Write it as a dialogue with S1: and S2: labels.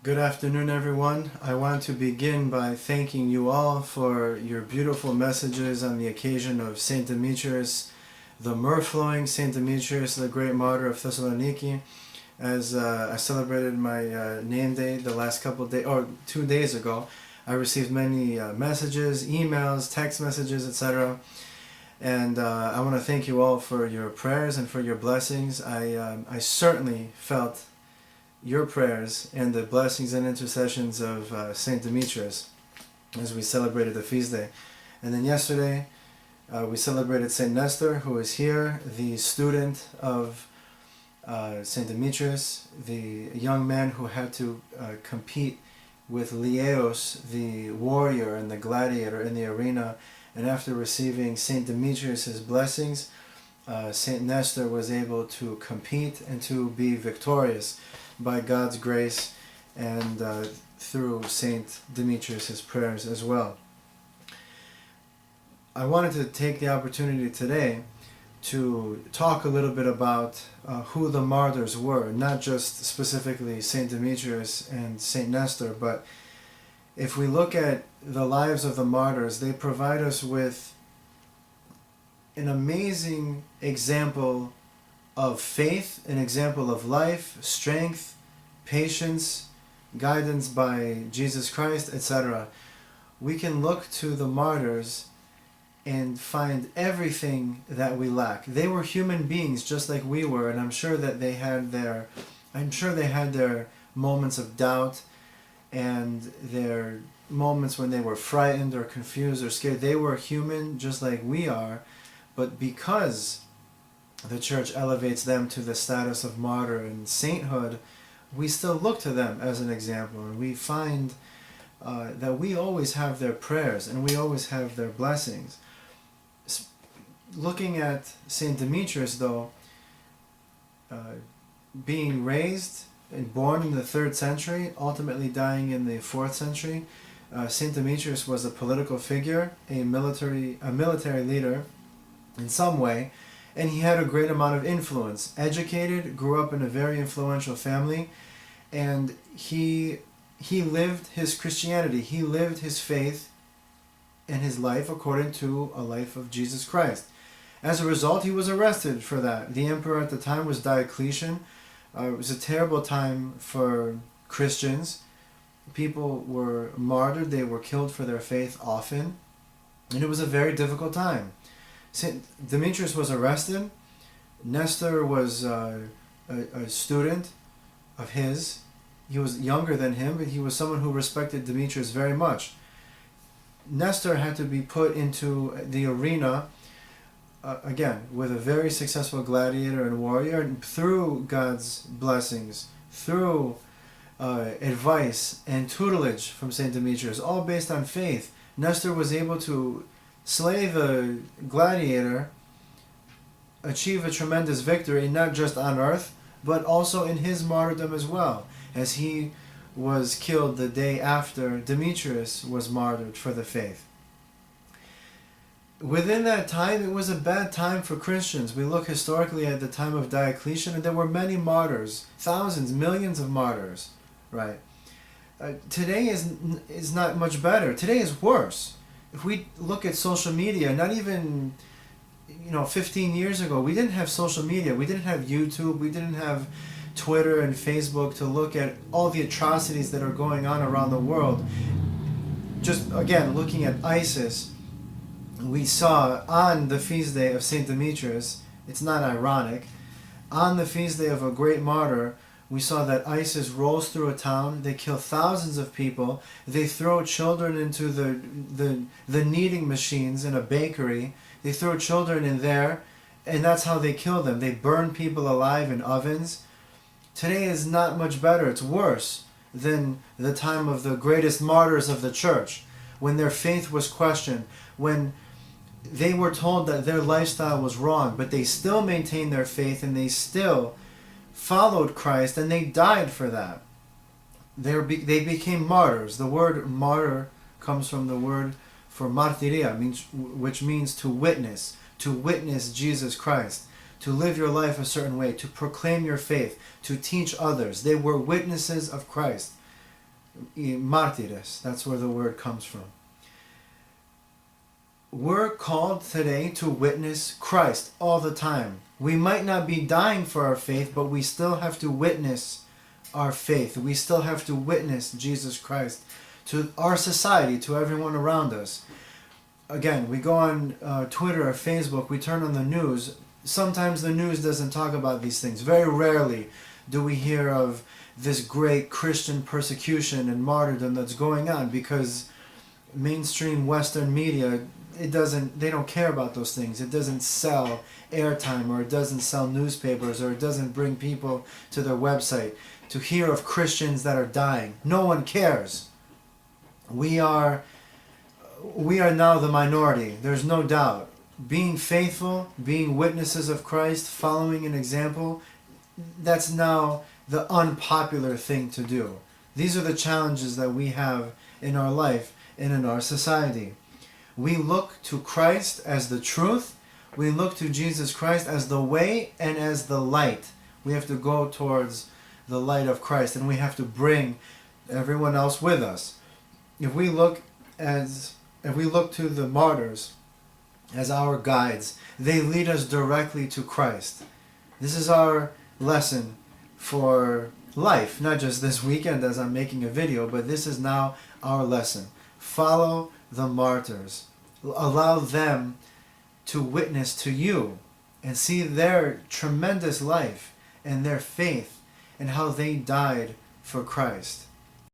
S1: Good afternoon, everyone. I want to begin by thanking you all for your beautiful messages on the occasion of St. Demetrios, the myrrh-flowing St. Demetrios, the great martyr of Thessaloniki. As I celebrated my name day the last couple of days, or 2 days ago, I received many messages, emails, text messages, etc. And I want to thank you all for your prayers and for your blessings. I certainly felt your prayers and the blessings and intercessions of St. Demetrios as we celebrated the feast day. And then yesterday we celebrated St. Nestor, who is here, the student of St. Demetrios, the young man who had to compete with Leos, the warrior and the gladiator in the arena. And after receiving St. Demetrios' blessings, St. Nestor was able to compete and to be victorious by God's grace and through St. Demetrios' prayers as well. I wanted to take the opportunity today to talk a little bit about who the martyrs were, not just specifically St. Demetrios and St. Nestor, but if we look at the lives of the martyrs, they provide us with an amazing example of faith, an example of life, strength, patience, guidance by Jesus Christ, etc. We can look to the martyrs and find everything that we lack. They were human beings just like we were, and I'm sure they had their moments of doubt and their moments when they were frightened or confused or scared. They were human just like we are, but because the Church elevates them to the status of martyr and sainthood, we still look to them as an example, and we find that we always have their prayers and we always have their blessings. Looking at St. Demetrius, though, being raised and born in the 3rd century, ultimately dying in the 4th century, St. Demetrius was a political figure, a military leader in some way, and he had a great amount of influence. Educated, grew up in a very influential family, and he lived his Christianity. He lived his faith and his life according to a life of Jesus Christ. As a result, he was arrested for that. The emperor at the time was Diocletian. It was a terrible time for Christians. People were martyred. They were killed for their faith often. And it was a very difficult time. St. Demetrius was arrested. Nestor was a student of his. He was younger than him, but he was someone who respected Demetrius very much. Nestor had to be put into the arena, again, with a very successful gladiator and warrior, and through God's blessings, through advice and tutelage from St. Demetrius, all based on faith, Nestor was able to slay the gladiator, achieve a tremendous victory, not just on earth, but also in his martyrdom as well, as he was killed the day after Demetrius was martyred for the faith. Within that time, it was a bad time for Christians. We look historically at the time of Diocletian, and there were many martyrs, thousands, millions of martyrs, right? Today is not much better. Today is worse. If we look at social media, not even 15 years ago, we didn't have social media. We didn't have YouTube. We didn't have Twitter and Facebook to look at all the atrocities that are going on around the world. Just, again, looking at ISIS, we saw on the feast day of St. Demetrius, it's not ironic, on the feast day of a great martyr, we saw that ISIS rolls through a town, they kill thousands of people, they throw children into the kneading machines in a bakery, they throw children in there, and that's how they kill them. They burn people alive in ovens. Today is not much better, it's worse than the time of the greatest martyrs of the Church, when their faith was questioned, when they were told that their lifestyle was wrong, but they still maintained their faith and they still followed Christ, and they died for that. They became martyrs. The word martyr comes from the word for martyria, which means to witness Jesus Christ, to live your life a certain way, to proclaim your faith, to teach others. They were witnesses of Christ. Martyrs, that's where the word comes from. We're called today to witness Christ all the time. We might not be dying for our faith, but we still have to witness our faith. We still have to witness Jesus Christ to our society, to everyone around us. Again, we go on Twitter or Facebook, we turn on the news. Sometimes the news doesn't talk about these things. Very rarely do we hear of this great Christian persecution and martyrdom that's going on, because mainstream Western media, they don't care about those things. It doesn't sell airtime, or it doesn't sell newspapers, or it doesn't bring people to their website to hear of Christians that are dying. No one cares. We are now the minority. There's no doubt. Being faithful, being witnesses of Christ, following an example, that's now the unpopular thing to do. These are the challenges that we have in our life and in our society. We look to Christ as the truth. We look to Jesus Christ as the way and as the light. We have to go towards the light of Christ, and we have to bring everyone else with us. If we look to the martyrs as our guides, they lead us directly to Christ. This is our lesson for life, not just this weekend as I'm making a video, but this is now our lesson. Follow the martyrs. Allow them to witness to you and see their tremendous life and their faith and how they died for Christ.